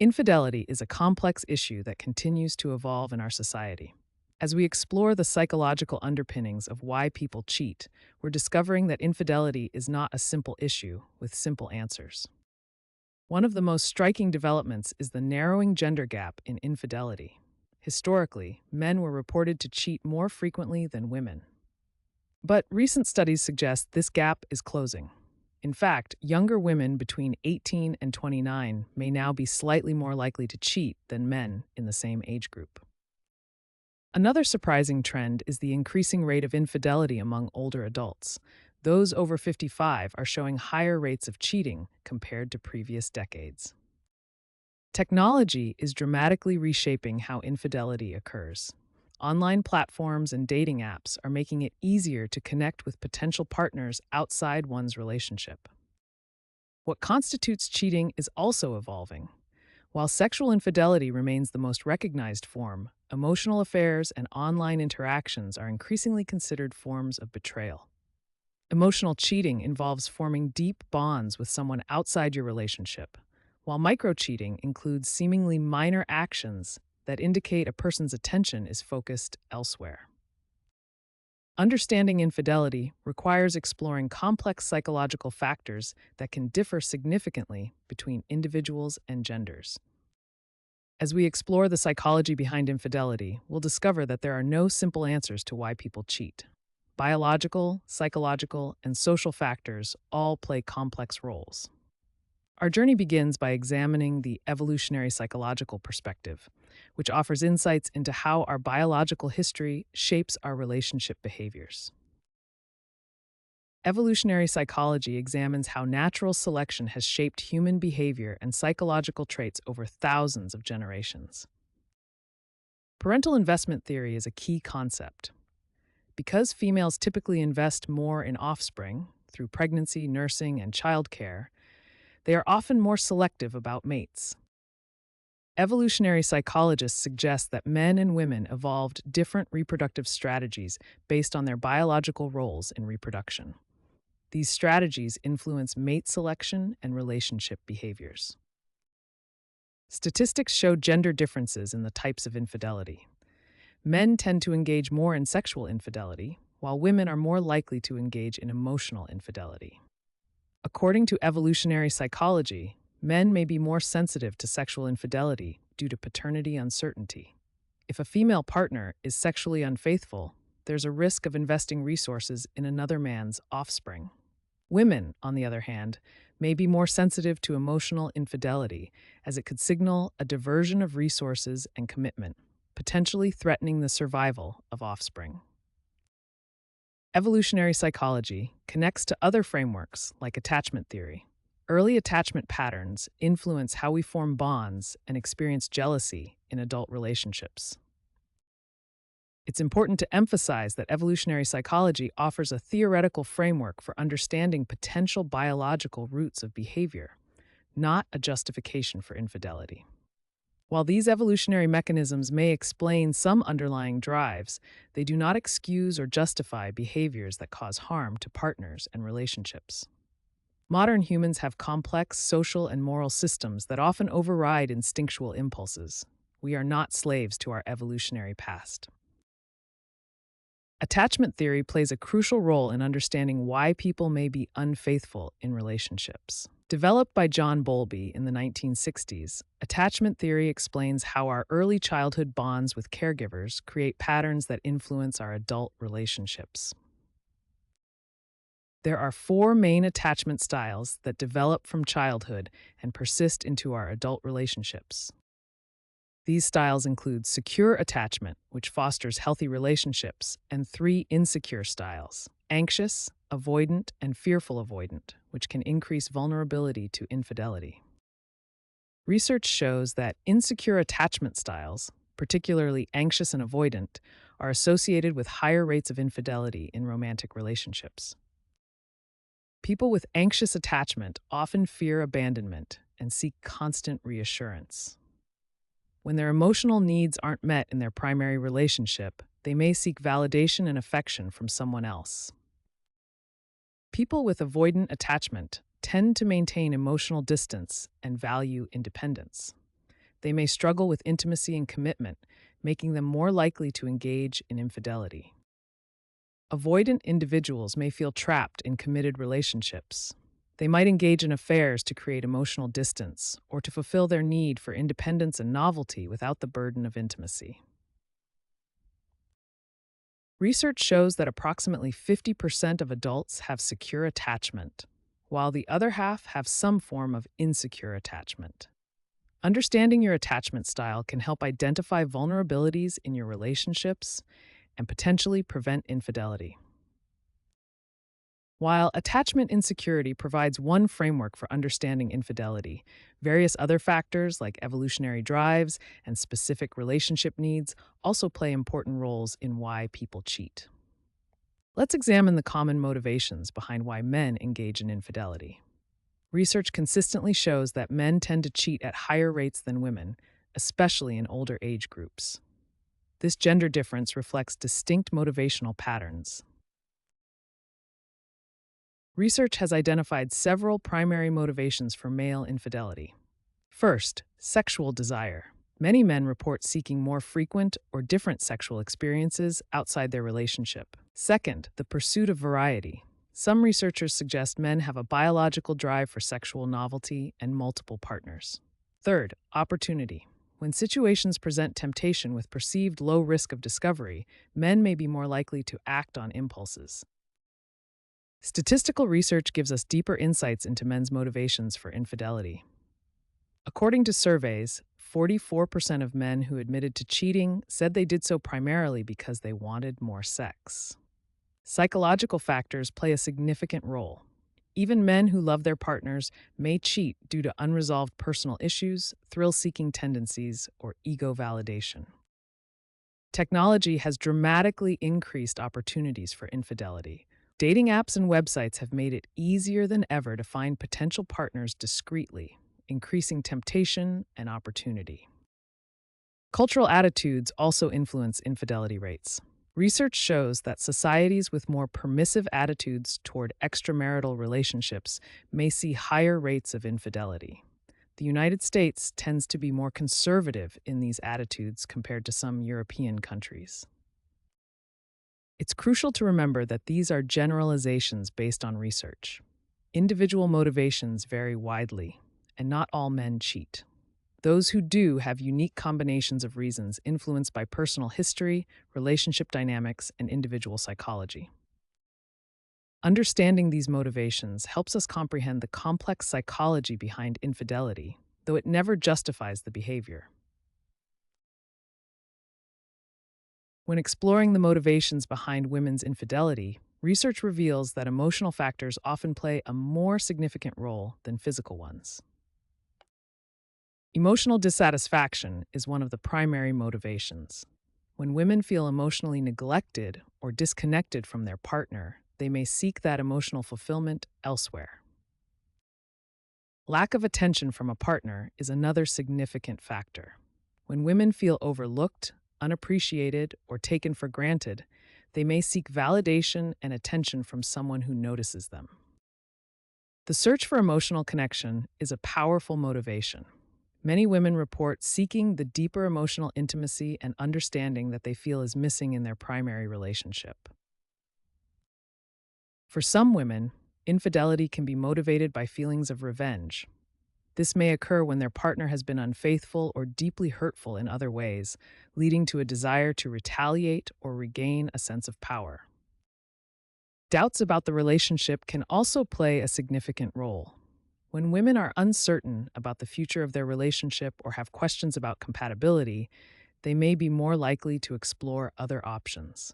Infidelity is a complex issue that continues to evolve in our society. As we explore the psychological underpinnings of why people cheat, we're discovering that infidelity is not a simple issue with simple answers. One of the most striking developments is the narrowing gender gap in infidelity. Historically, men were reported to cheat more frequently than women. But recent studies suggest this gap is closing. In fact, younger women between 18 and 29 may now be slightly more likely to cheat than men in the same age group. Another surprising trend is the increasing rate of infidelity among older adults. Those over 55 are showing higher rates of cheating compared to previous decades. Technology is dramatically reshaping how infidelity occurs. Online platforms and dating apps are making it easier to connect with potential partners outside one's relationship. What constitutes cheating is also evolving. While sexual infidelity remains the most recognized form, emotional affairs and online interactions are increasingly considered forms of betrayal. Emotional cheating involves forming deep bonds with someone outside your relationship, while micro-cheating includes seemingly minor actions that indicate a person's attention is focused elsewhere. Understanding infidelity requires exploring complex psychological factors that can differ significantly between individuals and genders. As we explore the psychology behind infidelity, we'll discover that there are no simple answers to why people cheat. Biological, psychological, and social factors all play complex roles. Our journey begins by examining the evolutionary psychological perspective, which offers insights into how our biological history shapes our relationship behaviors. Evolutionary psychology examines how natural selection has shaped human behavior and psychological traits over thousands of generations. Parental investment theory is a key concept. Because females typically invest more in offspring through pregnancy, nursing, and childcare, they are often more selective about mates. Evolutionary psychologists suggest that men and women evolved different reproductive strategies based on their biological roles in reproduction. These strategies influence mate selection and relationship behaviors. Statistics show gender differences in the types of infidelity. Men tend to engage more in sexual infidelity, while women are more likely to engage in emotional infidelity. According to evolutionary psychology, men may be more sensitive to sexual infidelity due to paternity uncertainty. If a female partner is sexually unfaithful, there's a risk of investing resources in another man's offspring. Women, on the other hand, may be more sensitive to emotional infidelity, as it could signal a diversion of resources and commitment, potentially threatening the survival of offspring. Evolutionary psychology connects to other frameworks like attachment theory. Early attachment patterns influence how we form bonds and experience jealousy in adult relationships. It's important to emphasize that evolutionary psychology offers a theoretical framework for understanding potential biological roots of behavior, not a justification for infidelity. While these evolutionary mechanisms may explain some underlying drives, they do not excuse or justify behaviors that cause harm to partners and relationships. Modern humans have complex social and moral systems that often override instinctual impulses. We are not slaves to our evolutionary past. Attachment theory plays a crucial role in understanding why people may be unfaithful in relationships. Developed by John Bowlby in the 1960s, attachment theory explains how our early childhood bonds with caregivers create patterns that influence our adult relationships. There are 4 main attachment styles that develop from childhood and persist into our adult relationships. These styles include secure attachment, which fosters healthy relationships, and 3 insecure styles: anxious, avoidant, and fearful avoidant, which can increase vulnerability to infidelity. Research shows that insecure attachment styles, particularly anxious and avoidant, are associated with higher rates of infidelity in romantic relationships. People with anxious attachment often fear abandonment and seek constant reassurance. When their emotional needs aren't met in their primary relationship, they may seek validation and affection from someone else. People with avoidant attachment tend to maintain emotional distance and value independence. They may struggle with intimacy and commitment, making them more likely to engage in infidelity. Avoidant individuals may feel trapped in committed relationships. They might engage in affairs to create emotional distance or to fulfill their need for independence and novelty without the burden of intimacy. Research shows that approximately 50% of adults have secure attachment, while the other half have some form of insecure attachment. Understanding your attachment style can help identify vulnerabilities in your relationships and potentially prevent infidelity. While attachment insecurity provides one framework for understanding infidelity, various other factors like evolutionary drives and specific relationship needs also play important roles in why people cheat. Let's examine the common motivations behind why men engage in infidelity. Research consistently shows that men tend to cheat at higher rates than women, especially in older age groups. This gender difference reflects distinct motivational patterns. Research has identified several primary motivations for male infidelity. First, sexual desire. Many men report seeking more frequent or different sexual experiences outside their relationship. Second, the pursuit of variety. Some researchers suggest men have a biological drive for sexual novelty and multiple partners. Third, opportunity. When situations present temptation with perceived low risk of discovery, men may be more likely to act on impulses. Statistical research gives us deeper insights into men's motivations for infidelity. According to surveys, 44% of men who admitted to cheating said they did so primarily because they wanted more sex. Psychological factors play a significant role. Even men who love their partners may cheat due to unresolved personal issues, thrill-seeking tendencies, or ego validation. Technology has dramatically increased opportunities for infidelity. Dating apps and websites have made it easier than ever to find potential partners discreetly, increasing temptation and opportunity. Cultural attitudes also influence infidelity rates. Research shows that societies with more permissive attitudes toward extramarital relationships may see higher rates of infidelity. The United States tends to be more conservative in these attitudes compared to some European countries. It's crucial to remember that these are generalizations based on research. Individual motivations vary widely, and not all men cheat. Those who do have unique combinations of reasons influenced by personal history, relationship dynamics, and individual psychology. Understanding these motivations helps us comprehend the complex psychology behind infidelity, though it never justifies the behavior. When exploring the motivations behind women's infidelity, research reveals that emotional factors often play a more significant role than physical ones. Emotional dissatisfaction is one of the primary motivations. When women feel emotionally neglected or disconnected from their partner, they may seek that emotional fulfillment elsewhere. Lack of attention from a partner is another significant factor. When women feel overlooked, unappreciated, or taken for granted, they may seek validation and attention from someone who notices them. The search for emotional connection is a powerful motivation. Many women report seeking the deeper emotional intimacy and understanding that they feel is missing in their primary relationship. For some women, infidelity can be motivated by feelings of revenge. This may occur when their partner has been unfaithful or deeply hurtful in other ways, leading to a desire to retaliate or regain a sense of power. Doubts about the relationship can also play a significant role. When women are uncertain about the future of their relationship or have questions about compatibility, they may be more likely to explore other options.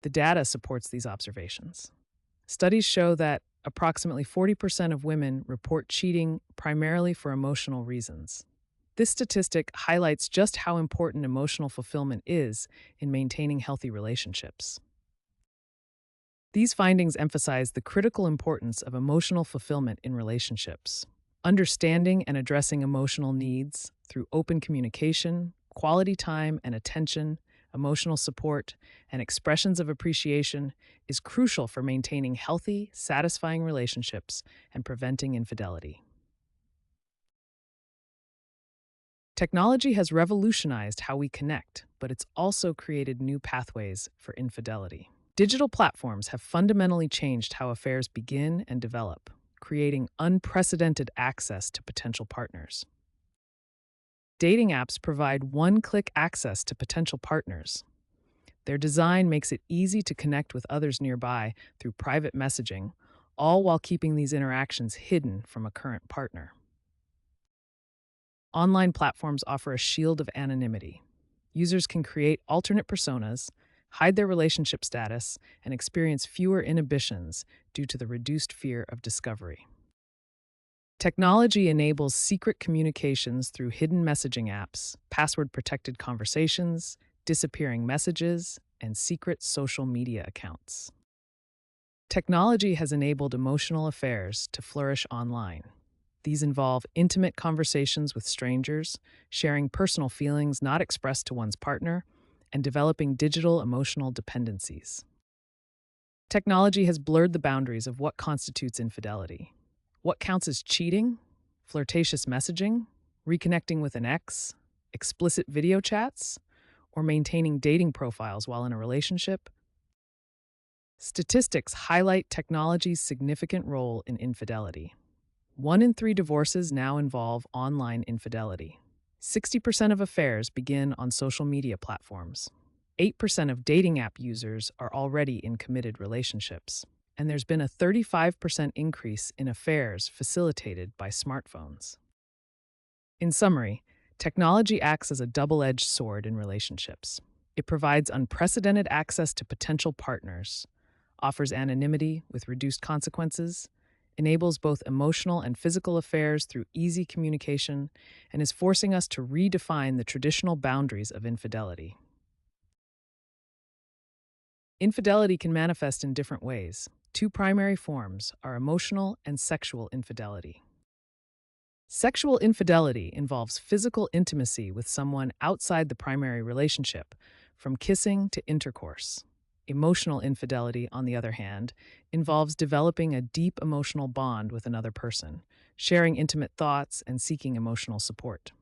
The data supports these observations. Studies show that approximately 40% of women report cheating primarily for emotional reasons. This statistic highlights just how important emotional fulfillment is in maintaining healthy relationships. These findings emphasize the critical importance of emotional fulfillment in relationships. Understanding and addressing emotional needs through open communication, quality time and attention, emotional support, and expressions of appreciation is crucial for maintaining healthy, satisfying relationships and preventing infidelity. Technology has revolutionized how we connect, but it's also created new pathways for infidelity. Digital platforms have fundamentally changed how affairs begin and develop, creating unprecedented access to potential partners. Dating apps provide one-click access to potential partners. Their design makes it easy to connect with others nearby through private messaging, all while keeping these interactions hidden from a current partner. Online platforms offer a shield of anonymity. Users can create alternate personas, hide their relationship status, and experience fewer inhibitions due to the reduced fear of discovery. Technology enables secret communications through hidden messaging apps, password-protected conversations, disappearing messages, and secret social media accounts. Technology has enabled emotional affairs to flourish online. These involve intimate conversations with strangers, sharing personal feelings not expressed to one's partner, and developing digital emotional dependencies. Technology has blurred the boundaries of what constitutes infidelity. What counts as cheating, flirtatious messaging, reconnecting with an ex, explicit video chats, or maintaining dating profiles while in a relationship? Statistics highlight technology's significant role in infidelity. 1 in 3 divorces now involve online infidelity. 60% of affairs begin on social media platforms. 8% of dating app users are already in committed relationships. And there's been a 35% increase in affairs facilitated by smartphones. In summary, technology acts as a double-edged sword in relationships. It provides unprecedented access to potential partners, offers anonymity with reduced consequences, enables both emotional and physical affairs through easy communication, and is forcing us to redefine the traditional boundaries of infidelity. Infidelity can manifest in different ways. 2 primary forms are emotional and sexual infidelity. Sexual infidelity involves physical intimacy with someone outside the primary relationship, from kissing to intercourse. Emotional infidelity, on the other hand, involves developing a deep emotional bond with another person, sharing intimate thoughts, and seeking emotional support.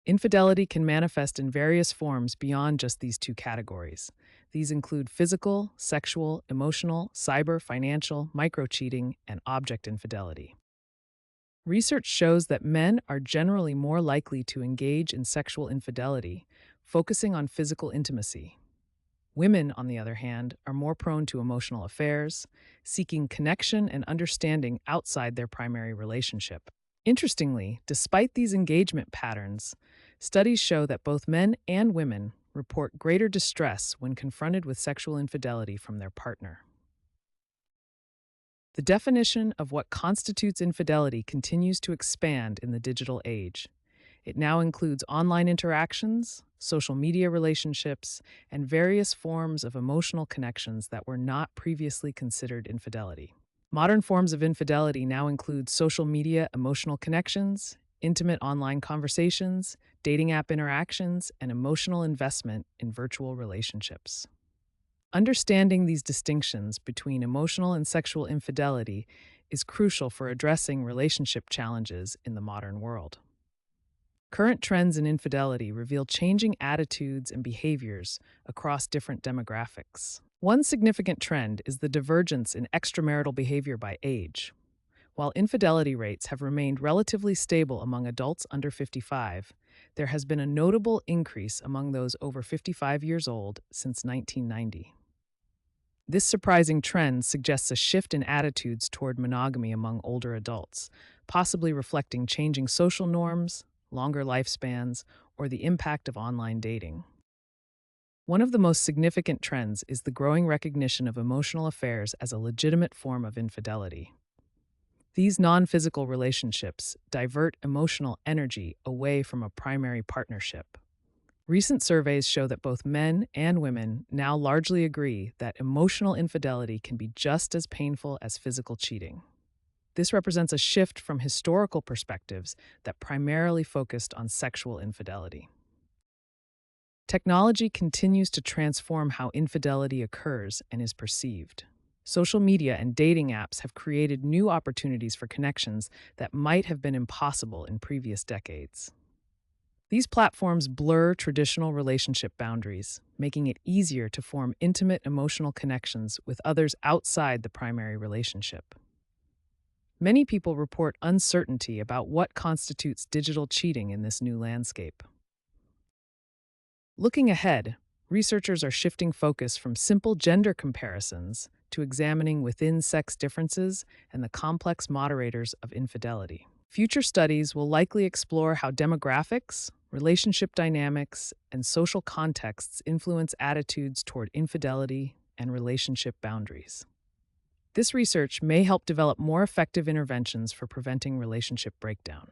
Infidelity can manifest in various forms beyond just these 2 categories. These include physical, sexual, emotional, cyber, financial, micro-cheating, and object infidelity. Research shows that men are generally more likely to engage in sexual infidelity, focusing on physical intimacy. Women, on the other hand, are more prone to emotional affairs, seeking connection and understanding outside their primary relationship. Interestingly, despite these engagement patterns, studies show that both men and women report greater distress when confronted with sexual infidelity from their partner. The definition of what constitutes infidelity continues to expand in the digital age. It now includes online interactions, social media relationships, and various forms of emotional connections that were not previously considered infidelity. Modern forms of infidelity now include social media emotional connections, intimate online conversations, dating app interactions, and emotional investment in virtual relationships. Understanding these distinctions between emotional and sexual infidelity is crucial for addressing relationship challenges in the modern world. Current trends in infidelity reveal changing attitudes and behaviors across different demographics. One significant trend is the divergence in extramarital behavior by age. While infidelity rates have remained relatively stable among adults under 55, there has been a notable increase among those over 55 years old since 1990. This surprising trend suggests a shift in attitudes toward monogamy among older adults, possibly reflecting changing social norms, longer lifespans, or the impact of online dating. One of the most significant trends is the growing recognition of emotional affairs as a legitimate form of infidelity. These non-physical relationships divert emotional energy away from a primary partnership. Recent surveys show that both men and women now largely agree that emotional infidelity can be just as painful as physical cheating. This represents a shift from historical perspectives that primarily focused on sexual infidelity. Technology continues to transform how infidelity occurs and is perceived. Social media and dating apps have created new opportunities for connections that might have been impossible in previous decades. These platforms blur traditional relationship boundaries, making it easier to form intimate emotional connections with others outside the primary relationship. Many people report uncertainty about what constitutes digital cheating in this new landscape. Looking ahead, researchers are shifting focus from simple gender comparisons to examining within sex differences and the complex moderators of infidelity. Future studies will likely explore how demographics, relationship dynamics, and social contexts influence attitudes toward infidelity and relationship boundaries. This research may help develop more effective interventions for preventing relationship breakdown.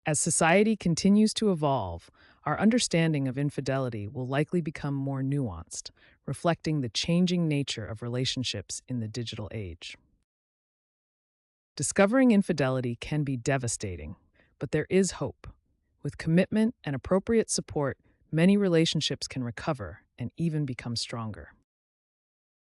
As society continues to evolve, our understanding of infidelity will likely become more nuanced, reflecting the changing nature of relationships in the digital age. Discovering infidelity can be devastating, but there is hope. With commitment and appropriate support, many relationships can recover and even become stronger.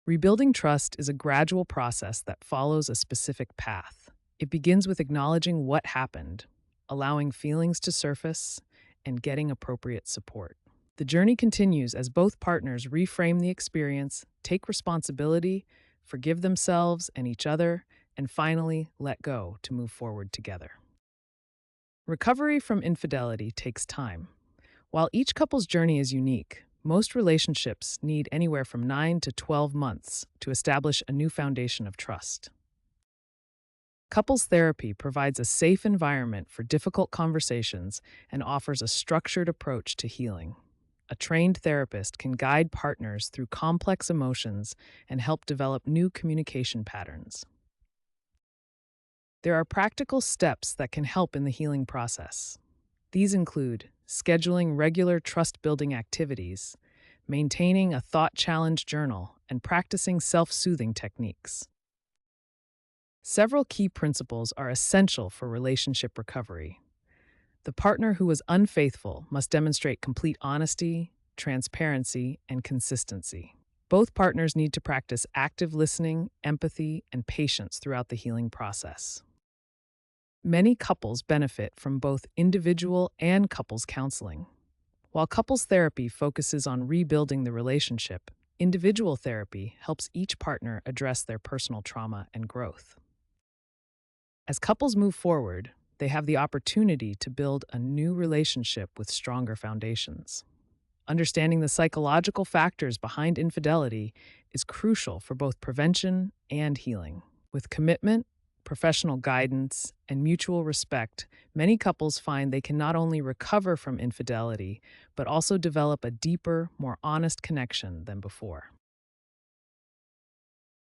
Rebuilding trust is a gradual process that follows a specific path. It begins with acknowledging what happened, allowing feelings to surface, and getting appropriate support. The journey continues as both partners reframe the experience, take responsibility, forgive themselves and each other, and finally let go to move forward together. Recovery from infidelity takes time. While each couple's journey is unique, most relationships need anywhere from 9 to 12 months to establish a new foundation of trust. Couples therapy provides a safe environment for difficult conversations and offers a structured approach to healing. A trained therapist can guide partners through complex emotions and help develop new communication patterns. There are practical steps that can help in the healing process. These include scheduling regular trust-building activities, maintaining a thought challenge journal, and practicing self-soothing techniques. Several key principles are essential for relationship recovery. The partner who is unfaithful must demonstrate complete honesty, transparency, and consistency. Both partners need to practice active listening, empathy, and patience throughout the healing process. Many couples benefit from both individual and couples counseling. While couples therapy focuses on rebuilding the relationship, individual therapy helps each partner address their personal trauma and growth. As couples move forward, they have the opportunity to build a new relationship with stronger foundations. Understanding the psychological factors behind infidelity is crucial for both prevention and healing. With commitment, professional guidance, and mutual respect, many couples find they can not only recover from infidelity, but also develop a deeper, more honest connection than before.